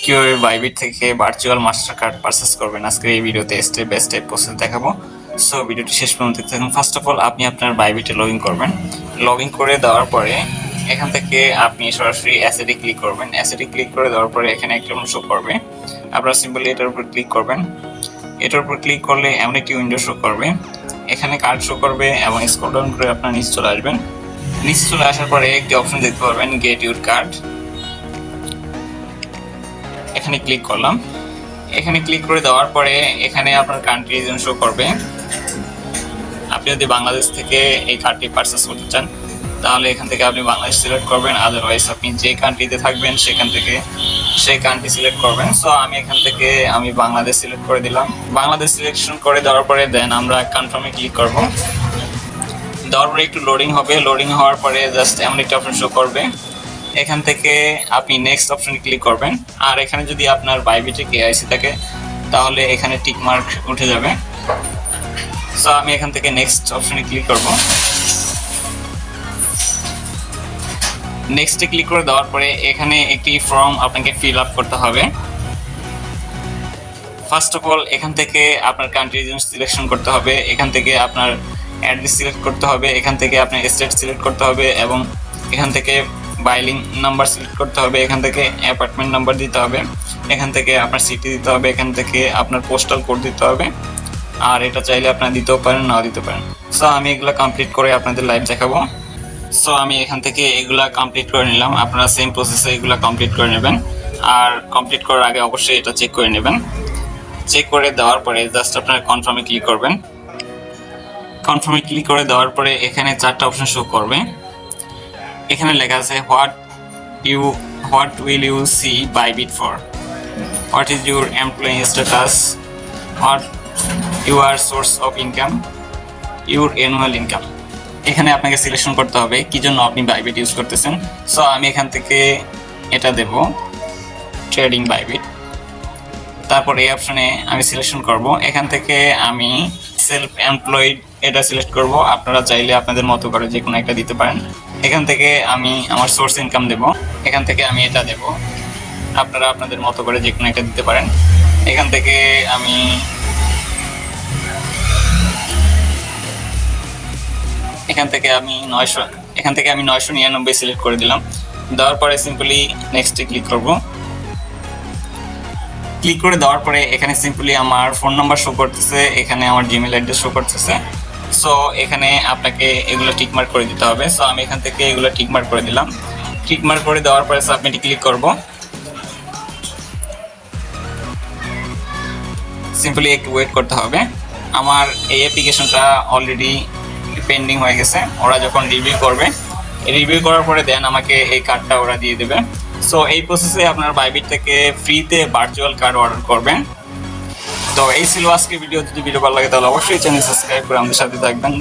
কিভাবে বাইবিট থেকে virtual master card purchase করবেন আজকে এই ভিডিওতে স্টেপ বাই স্টেপ প্রসেস দেখাবো। সো ভিডিওটি শেষ পর্যন্ত দেখতে থাকুন। ফার্স্ট অফ অল আপনি আপনার বাইবিটে লগ ইন করবেন। লগ ইন করে দেওয়ার পরে এখান থেকে আপনি সরাসরি অ্যাসেটে ক্লিক করবেন। অ্যাসেটে ক্লিক করে দেওয়ার পরে এখানে একটা শো করবে, আপনারা সিম্পলি এটার উপর ক্লিক করবেন। এটার উপর ক্লিক করলে এমন একটি উইন্ডো শো করবে, এখানে কার্ড শো করবে এবং স্ক্রল ডাউন করে আপনার নিচে চলে আসবেন। নিচে চলে আসার পরে একটি অপশন দেখতে পারবেন গেট ইউর কার্ড, এখানে ক্লিক করলাম। এখানে ক্লিক করে দেওয়ার পরে এখানে আপনার কান্ট্রি রিজন শো করবে। আপনি যদি বাংলাদেশ থেকে এই কার্ডটি পারচেজ করতে চান তাহলে এখান থেকে আপনি বাংলাদেশ সিলেক্ট করবেন, আদারওয়াইজ আপনি যে কান্ট্রিতে থাকবেন সেখান থেকে সেই কান্ট্রি সিলেক্ট করবেন। সো আমি এখান থেকে বাংলাদেশ সিলেক্ট করে দিলাম। বাংলাদেশ সিলেকশন করে দেওয়ার পরে দেন আমরা কনফার্মে ক্লিক করব। দেওয়ার পরে একটু লোডিং হবে, লোডিং হওয়ার পরে জাস্ট এমন একটা অপশন শো করবে, এখান থেকে আপনি নেক্সট অপশনে ক্লিক করবেন। আর এখানে যদি আপনার বাইবিটে কেআইসি থাকে তাহলে এখানে টিক মার্ক উঠে যাবে। সো আমি এখান থেকে নেক্সট অপশনে ক্লিক করব। নেক্সটে ক্লিক করে দেওয়ার পরে এখানে একটি ফর্ম আপনাকে ফিল আপ করতে হবে। ফার্স্ট অফ অল এখান থেকে আপনার কান্ট্রি রিজন সিলেকশন করতে হবে, এখান থেকে আপনার অ্যাড্রেস সিলেক্ট করতে হবে, এখান থেকে আপনার স্টেট সিলেক্ট করতে হবে এবং এখান থেকে বাইলিং নাম্বার সিলেক্ট করতে হবে, এখান থেকে অ্যাপার্টমেন্ট নাম্বার দিতে হবে, এখান থেকে আপনার সিটি দিতে হবে, এখান থেকে আপনার পোস্টাল কোড দিতে হবে। আর এটা চাইলে আপনারা দিতেও পারেন, নাও দিতে পারেন। সো আমি এগুলো কমপ্লিট করে আপনাদের লাইভ দেখাবো। সো আমি এখান থেকে এগুলা কমপ্লিট করে নিলাম। আপনারা সেম প্রসেসে এগুলা কমপ্লিট করে নেবেন। আর কমপ্লিট করার আগে অবশ্যই এটা চেক করে নেবেন। চেক করে দেওয়ার পরে জাস্ট আপনারা কনফার্মে ক্লিক করবেন। কনফার্মে ক্লিক করে দেওয়ার পরে এখানে চারটা অপশন শো করবে। এখানে লেখা আছে what will you see Bybit for, what is your employee status, what your source of income, your annual income. এখানে আপনাকে সিলেকশন করতে হবে কি জন্য আপনি বাইবিট ইউজ করতেছেন। সো আমি এখান থেকে এটা দেব ট্রেডিং বাইবিট। তারপর এই অপশনে আমি সিলেকশন করব। এখান থেকে আমি সেলফ এমপ্লয়েড এটা সিলেক্ট করব। আপনারা চাইলে আপনাদের মতো করে যে কোনো একটা দিতে পারেন। এখান থেকে আমি আমার সোর্স ইনকাম দেব, এখান থেকে আমি এটা দেব। আপনারা আপনাদের মতো করে যে কোনো একটা দিতে পারেন। এখান থেকে আমি এখান থেকে আমি 999 সিলেক্ট করে দিলাম। দেওয়ার পরে সিম্পলি নেক্সটে ক্লিক করব। ক্লিক করে দেওয়ার পরে এখানে সিম্পলি আমার ফোন নাম্বার শো করতেছে, এখানে আমার জিমেল অ্যাড্রেস শো করতেছে। সো এখানে আপনাকে এগুলো টিকমার্ক করে দিতে হবে। সো আমি এখান থেকে এগুলো টিকমার্ক করে দিলাম। টিকমার্ক করে দেওয়ার পরে সাবমিটে ক্লিক করব। সিম্পলি একটু ওয়েট করতে হবে। আমার এই অ্যাপ্লিকেশনটা অলরেডি পেন্ডিং হয়ে গেছে। ওরা যখন রিভিউ করবে, রিভিউ করার পরে দেন আমাকে এই কার্ডটা ওরা দিয়ে দেবে। সো এই প্রসেসে আপনার বাইবিট থেকে ফ্রিতে ভার্চুয়াল কার্ড অর্ডার করবেন। তো এই ছিল আজকের ভিডিও। যদি ভিডিও ভালো লাগে তাহলে অবশ্যই চ্যানেল সাবস্ক্রাইব করে আমাদের সাথে থাকবেন।